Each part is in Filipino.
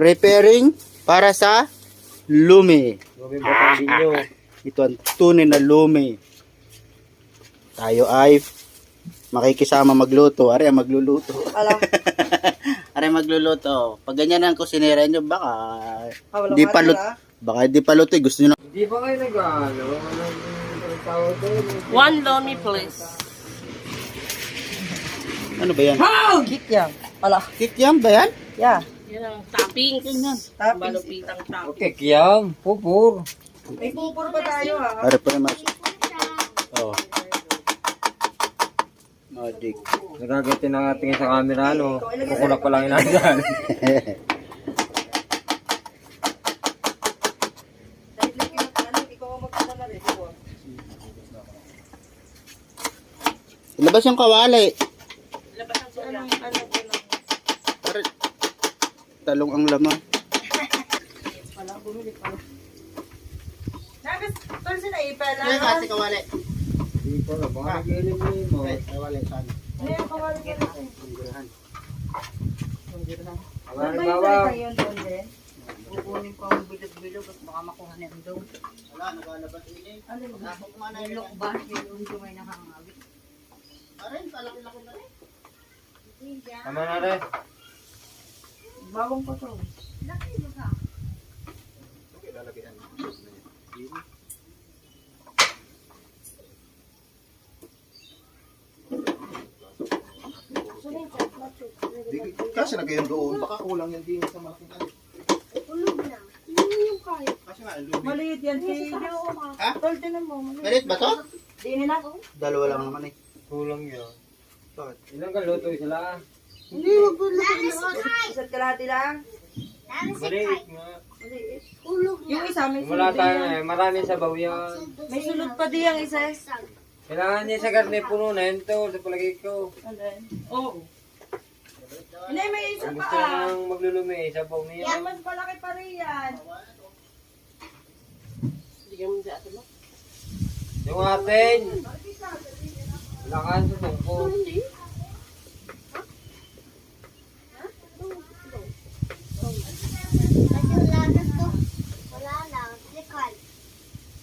preparing para sa lumi. Lumi Batangueño. Ito ang tunay na lumi. Tayo ay makikisama magluto. Are magluluto. Alam. Are magluluto. Pag ganyan ang kusinera nyo, baka Walang di pa matira. luto. Baka di pa luto. Gusto nyo na. Hindi ba kayo nag-ano? Anong tawag doon? One lomi, please. Ano ba yan? Kik yan. Ala. Kikyam ba yan? Yeah. Yan ang toppings. Toppings. Malupitang toppings. Okay, kiyam. Pupur. May pupur pa tayo ha. Are pa naman. Oh. Madik. Nagagati na tingin sa camera, no? Kukulak pa lang yun dyan. Dahil lang kinakaano, ikaw ang magkakala rin. Ilabas yung kawali. Labas ang soya. Are, talong ang laman. Nagas, tol sila ipala. Kaya kasi kawali. Dito na, baka nag-ilim mo. Kawali saan? Ano yung kawali ka natin? Panggulan. Alam Ano ba yung ba? salita yun doon din? Kukunin ko ang bilog-bilog at baka makuha na yung doon. Wala, nagalabas ini. Ano yung Ako kumana Yung yun. look ba? Yung may nakangawi. Arin, palaki-laki na rin. Tama na rin. bawang pa to? Kasi na kayo doon, baka kulang yan din sa malaking ano. Kasi nga, lumi. Maliit yan. Tiyo. Ha? Tol, tinan mo. Merit ba to? Dinin na. Dalawa lang naman eh. Kulang yun. Bakit? Ilang ka luto sila? Hindi, wag mo lang. Isa't kalahati lang. Maliit nga. Maliit. Yung isa, may Wala sulod tayo din yan. eh. Maraming sabaw yan. May sulod pa di yung isa. Kailangan niya sa karne puno na yun to. Sa palagay ko. Oo. Hindi, may isa Kung pa gusto nang maglulumi, sabaw niya. Yan, mas malaki pa rin yan. Bigyan mo dyan mo. Yung atin. Lakan sa tungko.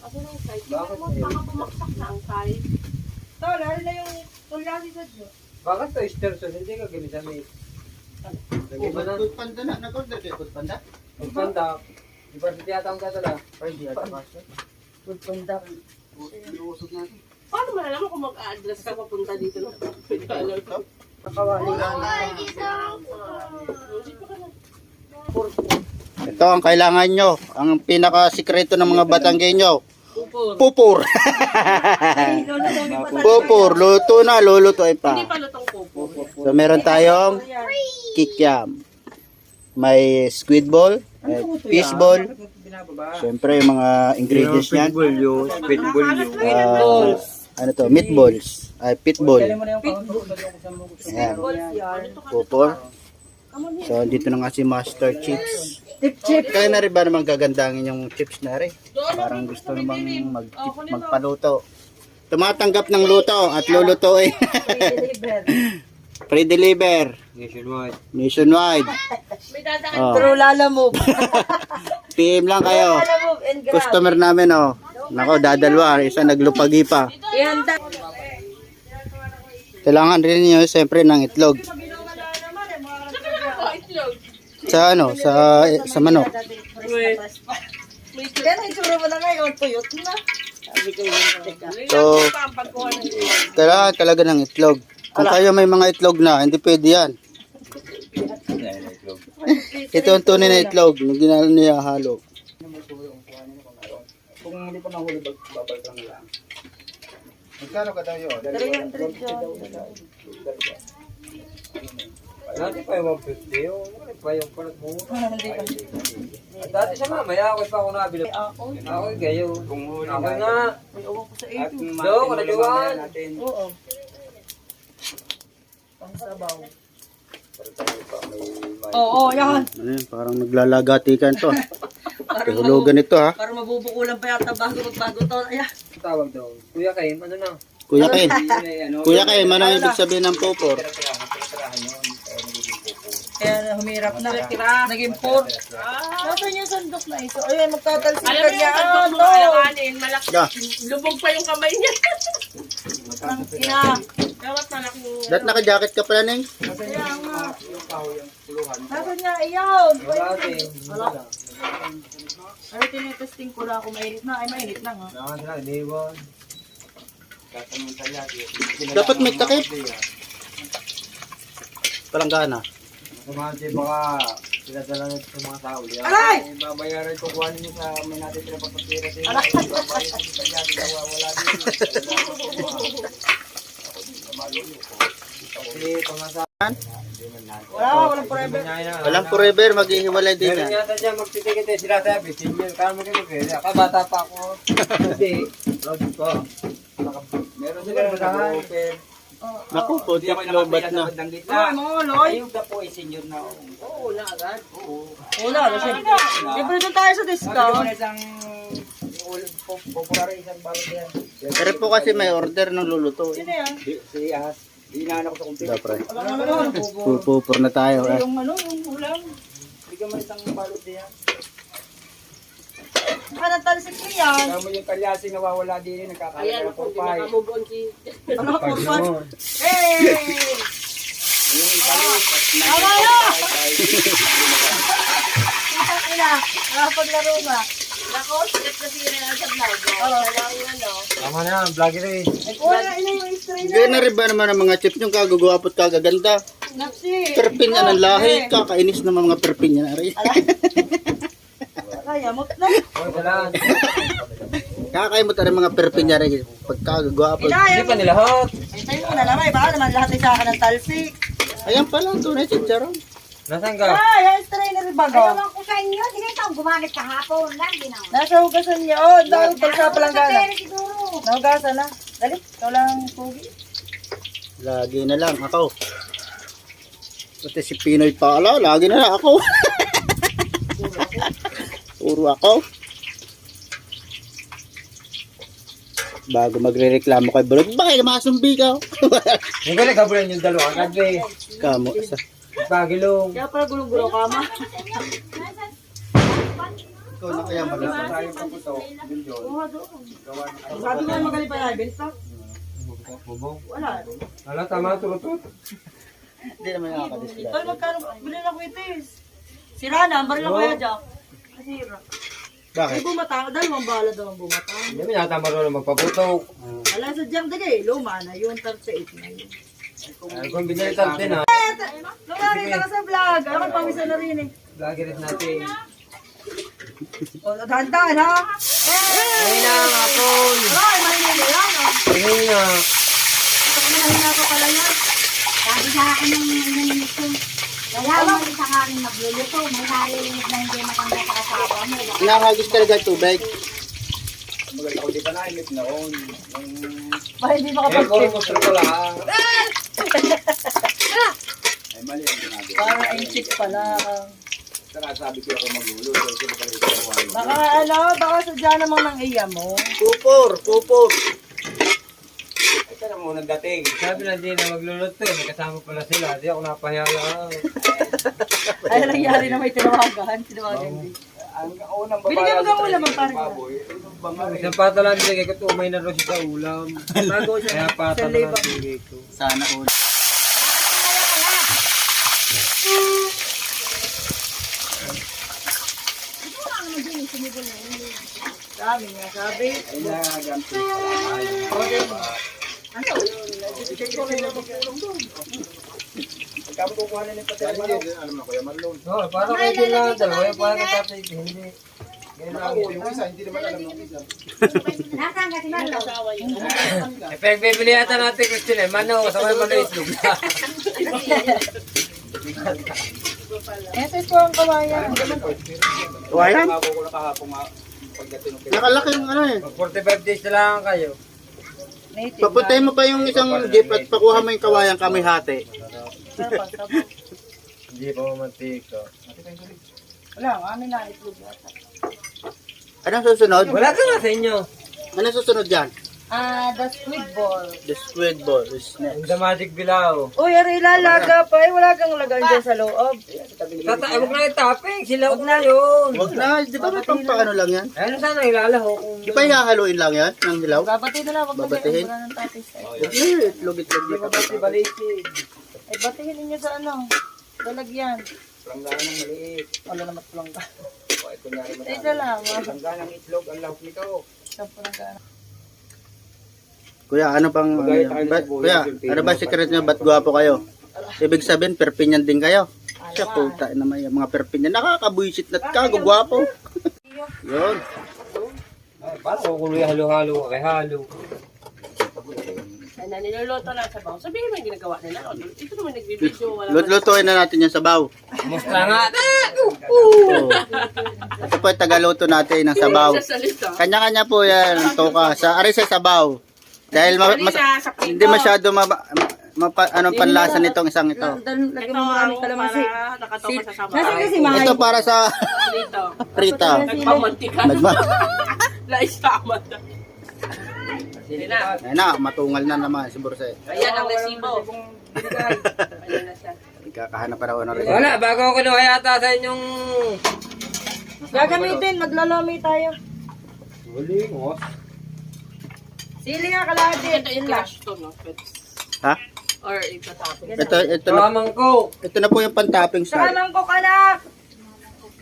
Bakit Baka pumaksak na ang kahit. Tol, lalo na yung tulyasi sa Diyo. Bakit to Esterson? Hindi ka ginagamit. Lagi ba na? Good panda na. Nag-order kayo, good panda? Magpanda. Di ba si tiyata ang katala? Ay, di ata kasi. Good pundak. Inuusog natin. Paano malalaman kung mag-a-address ka papunta dito na? Pwede ka alam. Nakawali. Ito ang kailangan nyo. Ang pinaka-sikreto ng mga Batanggenyo. Pupur. Pupur. Ay, lolo, lolo pa sa Pupur. Luto na. Lulutuin Hindi pa. pa lutong pupur. So meron tayong kikiam. May squid ball. May fish ball. Siyempre yung mga ingredients niyan. yung pitbull yung. Ano to? Meatballs. Ay, pitbull. Ayan. Pupur. So, dito na nga si Master Chips. Tip-chip. Kaya na rin ba naman gagandangin yung chips na rin? Parang gusto namang magpaluto. Tumatanggap ng luto at lulutuin. Deliver. Pre-deliver. Nationwide. Nationwide. May dadaan. Oh. True Lala Move. PM lang kayo. Lala Move and grab. Customer namin, oh. Nako, dadalwa. Isa naglupagi pa. Ihanda. Kailangan rin nyo, siyempre, ng itlog. Sa ano? Sa manok. Yan ang itsura mo na ngayon. Tuyot na. Sabi ko yun. So, kailangan talaga ng itlog. Kung kayo may mga itlog na, hindi pwede yan. Ito ang tunay na itlog. Hindi na niya halo. Kung hindi pa nahuli, babalik lang lang. Magkano ka tayo? 300 yun. Dati pa yung 150 yung. Ano pa yung palat mo? Hindi pa. Dati sa mamaya ako pa ako nabili. Ako gayo. Ako nga. May uwang ko sa At 80. do, kalajuan. Oo. Pangsabaw. Oo, yan. Ano yun? Parang naglalagatikan to. Kahulugan ito ha. Para mabubukulan pa yata bago magbago to. Ayan. Tawag daw. Kuya Kaim, ano na? Kuya Ken. Kuya Ken, ano ang ibig sabihin ng pupor? Kaya humirap na. Naging 4. Nasaan yung sandok na ito? Ayun, magtatalsik Alam ka mo niya. yung sandok mo Ano? alanganin, malaki. Yeah. Lubog pa yung kamay niya. Ina. Dapat malaki. Dahil naka-jacket ka pala, Neng. Kaya nga. Nasaan niya? Iyon. Wala din. Wala. Ay, tinitesting ko lang kung mainit na. Ay, mainit na nga. Wala sila, Devon. Dapat may takip. Palanggana. Kumante baka pinadala na sa mga tao. Aray! Babayaran ko kuhanin nyo sa may natin sila pagpapira sa inyo. Aray! Babayaran ko sa inyo. Wala din. Kasi pangasahan. Walang forever. Walang forever, maghihiwalay din Meron yan. yata dyan magtitikit eh. Sila sabi, senior. Kaya magkikipit. Bata pa ako. Hindi. Lodge ko. Meron sila nag-offer. Naku, putik lobat na. Ay, mga loy. Ayun na po ay senior na ako. Oo, wala agad. Wala, kasi. Siyempre doon tayo sa discount. Isang popular isang balot yan. Pero po kasi may order ng luluto. Sino yan? Si Ahas. Dinaanan ko sa kumpir. Dapre. Wala naman. Pupupur na tayo. Yung ano, yung ulam. Bigyan mo isang balot yan. Ano talsik ko yan? Kamo yung kalyasi nawawala din. Nagkakala Ayan, ng ako, di purpay. makamove on si... Ano, kurpan? Hey! Yung ibalot. Tama na! Isang ina, nakapaglaro ba? Nako, sikat na sila na sa vlog. Oo. Walang ano. Tama na, vlogger eh. Ay, wala ina yung stray na. Ganyan na rin ba naman ang mga chips yung kagugwapot kagaganda? Napsi. Perpin na ng lahi. Kakainis naman mga perpin yan. Ari. Kaya, mot na. Oh, salaan. Kakaimot na rin mga perpin niya rin. Pagkagugwapot. Ina, Hindi pa nilahat. Hintay mo na naman. Baka naman lahat ay sa akin ng talsik. Ayan pala, tunay si Charon. Nasaan ka? Ay, yung stray na rin bago. Ewan ko sa inyo, di na ito gumamit kahapon lang, di na. Nasa hugasan niya. Oh, dahil sa palanggana. Pero siguro. Nahugasan na. Dali, ikaw lang pugi. Lagi na lang ako. Pati si Pinoy pala, lagi na lang ako. Puro ako. Bago magre-reklamo kay Bulog, bakit masumbi ka? Yung galing kabulan yung dalawa. Kadwe. Kamo, isa. Pagilong. Kaya pala gulong-gulo ka ma. Ikaw na kaya Nasa tayo pa po ito. Bilyon. Sabi ko na magaling pa na, Bensa. Bubong. Wala. Wala, tama, turutut. Hindi naman nakakadisplay. Tol, magkano bilhin ako itis? Sira na, baril ako kaya Jack. Sira. Bakit? Ay bumatang, dalawang bala daw ang bumatang. Hindi mo yata marunong magpaputok. Wala sa Jack dagay, luma na yun, 38 na yun. Ano kung binili natin ha? Nung nakita ka sa vlog, ako pawisan na rin eh. Vlogger natin. O, dahan-dahan ha? Ay na, kapon. Ay, mahinay na yan. Ay na. Ito ko mahina ko pala yan. Sabi sa akin ng nanito. Kaya mo sa akin magluluto, may narinig na hindi maganda sa kasama mo. Nakakagis talaga yung tubig. Magaling ako di pa naimit noon. Para hindi Eh, makapag-tip. kung gusto ko lang. Ay, mali ang ginagawa. Para ang chick pala. Saka sabi ko ako magluluto. Kasi makalimutan ko. Baka ano, baka sadya namang nang iya mo. Pupur, pupur. Ito na muna dating. Sabi na di na magluluto eh. May kasama pala sila. Di ako napahiya lang. Ay, nangyari na may tinawagan. Tinawagan din. Ang unang Binigyan mo babala kang ulam ang parang. baboy. Yung bangay. Isang pata lang bigay ko. Umay na rin siya sa ulam. Bago siya. Kaya pata na lang bigay ko. Sana all. Sabi nga, sabi. Ay, nagamit. Ano? Pagka mo kukuha na ng patay. Alam na kuya Marlon. Oo, para kayo din lang. Dalawa yung para kay tatay. Hindi. Ganyan lang. Ako, yung isa, hindi naman alam ng isa. Nasaan ka si Marlo? Eh, pinagbibili yata natin, Christine. Mano, kasama yung mano itlog. Ito po ang kawayan. Kawayan? Ako ko na kahapon nga. Pagdating ng Nakalaki yung ano eh. 45 days na lang kayo. Native. Papuntay mo pa yung isang jeep at pakuha mo yung kawayan kami hati. Hindi pa mamantika. Wala, amin na itlog yata. Anong susunod? Wala ka na sa inyo. Anong susunod dyan? The squid ball. The squid ball is next. The magic bilaw. Uy, ari lalaga pa eh. Wala kang lagay dyan sa loob. Huwag na yung topping. Sila huwag na yun. Wag na, di ba may pampaano lang yan? Ano sana ilalaho kung... Di ba ihahaluin lang yan ng hilaw? Babati na lang. Wag na Babatihin? wala ng tapis. Itlog-itlog dito. Balikin. Ay, batihin ninyo sa ano. Lalagyan. Langgaan ng maliit. Wala naman tulang ka. Okay, kunyari mo. Ay, salamat. Langgaan ng itlog. Ang lawak nito. Sampo lang ka. Kuya, ano pang... Kuya, ano ba secret nyo? Ba't gwapo kayo? Ibig sabihin, perpinyan din kayo. Siya puta naman yung mga perpinyan. Nakakabuisit na kagugwapo. Yun. Ay, paano kung kuloy halo-halo kay halo? Ay, na niluluto lang sa baw. Sabihin mo yung ginagawa nila. Ito naman nagbibidyo. Wala Lutuin na natin yung sabaw. Musta nga? Oo. Ito po yung tagaluto natin ng sabaw. sa salita. Kanya-kanya po yan ang toka. Sa aris sa sabaw. Dahil hindi masyado anong panlasa nitong isang ito. Lagyan Ito mo ang maraming kalamansi. para nakatoka sa sabaw. Nasaan kasi mahal? Ito para sa Dito. prita. Nagpamantika. Naisama na. Hindi na. Ayan na, matungal na naman si Borse. Ayan ang resibo. Ayan na siya. Kakahanap pa raw ng resibo. Wala, bago ako kinuha yata sa inyong... Gagamitin, maglalami tayo. Huli mo. Sili nga kalahati. Ito yung crush to, no? Ha? Or itatapon. Ito na po yung pan-toppings Saka na. mangkok anak.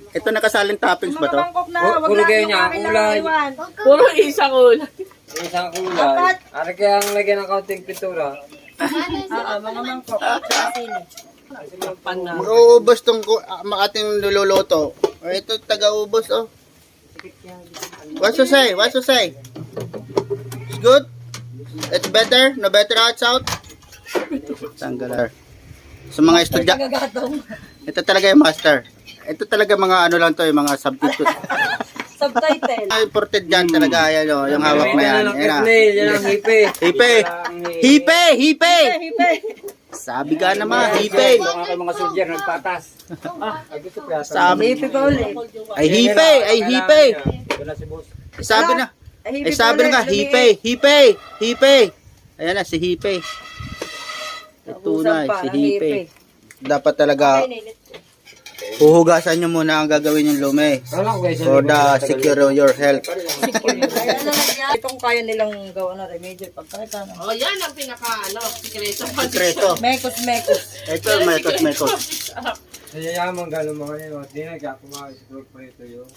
Ito nakasaling toppings ba Mga to? mangkok na. Wag Puro lang kayo yung niya, akin kulay. lang iwan. Puro isang ulo. Isang kulay. Ano kaya ang lagyan ng kaunting pintura? Mga mangkok. Saka sili. Mag-uubos tong ating niluluto. Ito taga-ubos oh. What to say? What to say? It's good? It's better? No better out south? Tanggalar. Sa mga estudyante, Gagatong. ito talaga yung master. Ito talaga mga ano lang to, yung mga substitute. Subtitle. Ay, imported dyan talaga. Ayan o, yung hawak na yan. Ayan na. Yan ang hipe. Hipe! Hipe! Hipe! Hipe. Sabi ka naman, hipe! Ito nga kayo mga soldier, nagpatas. Ay, gusto ko yata. Sabi, Hipe pa ulit. ay hipe! Ay hipe! Wala si boss. Sabi na. Hipe Sabi na nga, hipe! Hipe! Hipe! Ayan na, si hipe. Ito na, si hipe. Dapat talaga, huhugasan nyo muna ang gagawin yung lume. Wala ko guys. For the secure your health. Itong kaya nilang gawa na remedyo. Pagkakita na. Oh, yan ang sikreto. Sekreto. Mekos. Ito, mekos. Nayayaman gano'n mga yun. Di nagkakumakas. Siguro pa ito yun.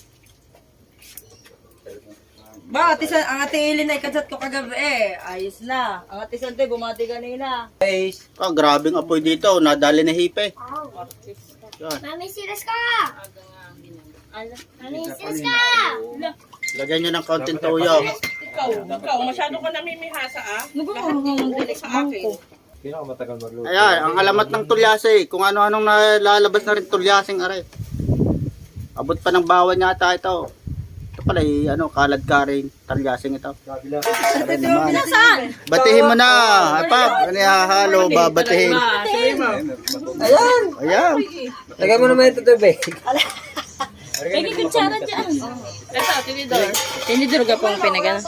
Ba, ang ating ilin ay kadsat ko kagabi eh. Ayos na. Ang ating sante bumati kanina. Guys. Ah, grabing apoy dito. Nadali na hipe. Yan. Mami, serious ka! Mami, serious ka! Lagyan nyo ng konting toyo. Ikaw, masyado ka namimihasa ah. Lahat Ulo sa akin. Hindi ako matagal magluto. Ayan, ang alamat ng tulyase. Kung ano-anong nalalabas na rin tulyaseng are. Abot pa ng bawan yata ito. Ito pala, kalad ka rin. Tulyaseng ito. Kabila. Are naman. Batihin mo na. Apap, ano hahalo, babatihin. Ayan. Ayan. Lagay mo naman ito tubig. May kutsara dyan. Ito, tinidor. Tinidor ka pong pinagan.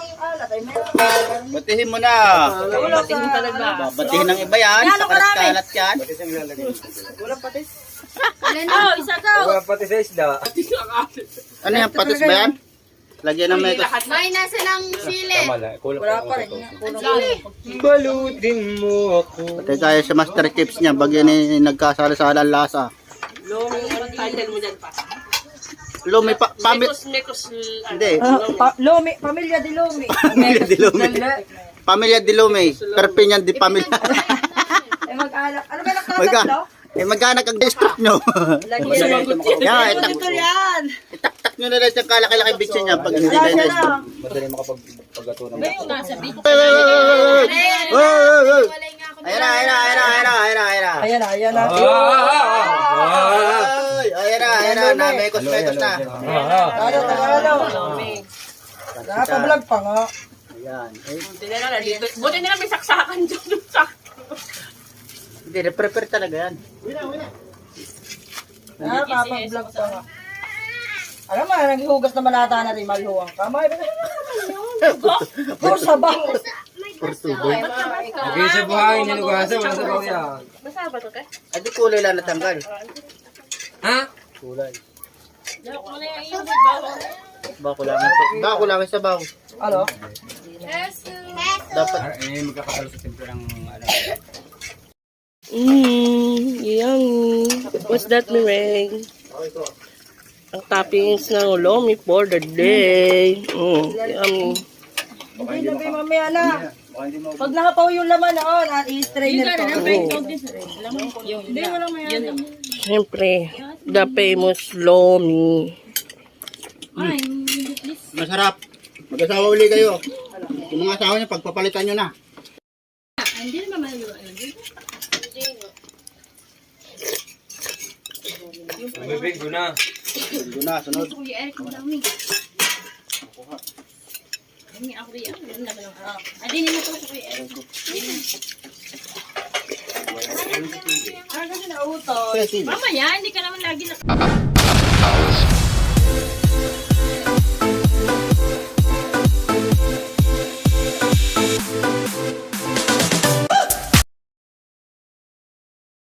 Batihin mo na. Bating mo talaga. Babatihin ng iba yan. Sa kalat-kalat yan. Oh, isa daw. Wala pati sa isda. Ano yan, patis ba yan? Lagyan ng mekos. May nasa lang sili. Wala pa rin. Balutin mo ako. Patay tayo sa master tips niya. Bagyan ni nagkasala-sala ang lasa. Long title mo dyan pa. Lumi pa, Mekos, hindi. Lomi, pamilya di Lomi. Pamilya di Lumi. Pamilya di Lumi. Perpinyan di pamilya. Mag-alak. Ano ba nagkatatlo? Mag-anak ang district nyo. Lagyan. Yan, Ito yan. itaktak nyo na lang yung kalaki-laki bitsin niya pag hindi kayo na. Madali makapag-pagato ng Yung nasa bito. Ayan na. Ayan na. Ayan na. Mekos na. Ano? Nakapablog pa nga. Ayan. Buti na lang may saksakan dyan. Hindi, prepare talaga yan. Nakapablog pa nga. Alam mo, naghugas naman ata na rin malhuwang kamay. Puro sabaw. Lagay sa buhangin, nilugasan, wala sa baw yan. Masarap ba ito, te? Ay, di kulay lang natanggal. Ha? Kulay. Lawak mo na yung iyong bawang. Bako lang ito. Bako lang sa baw. Ano? Dapat. Magkakatalo sa templo ng ano. Yummy. What's that, meringue? Ang toppings ng lomi for the day. Yummy. Hindi na kayo mamaya na. Pag nakapaw yung laman noon, i-strainer ko. Siyempre, the famous lomi. Masarap. Mag-asawa uli kayo. Yung mga asawa niyo, pagpapalitan nyo na. Bibig ko na. Doon na, sunod. Kasi nautos. Kasi, Mamaya, hindi ka naman lagi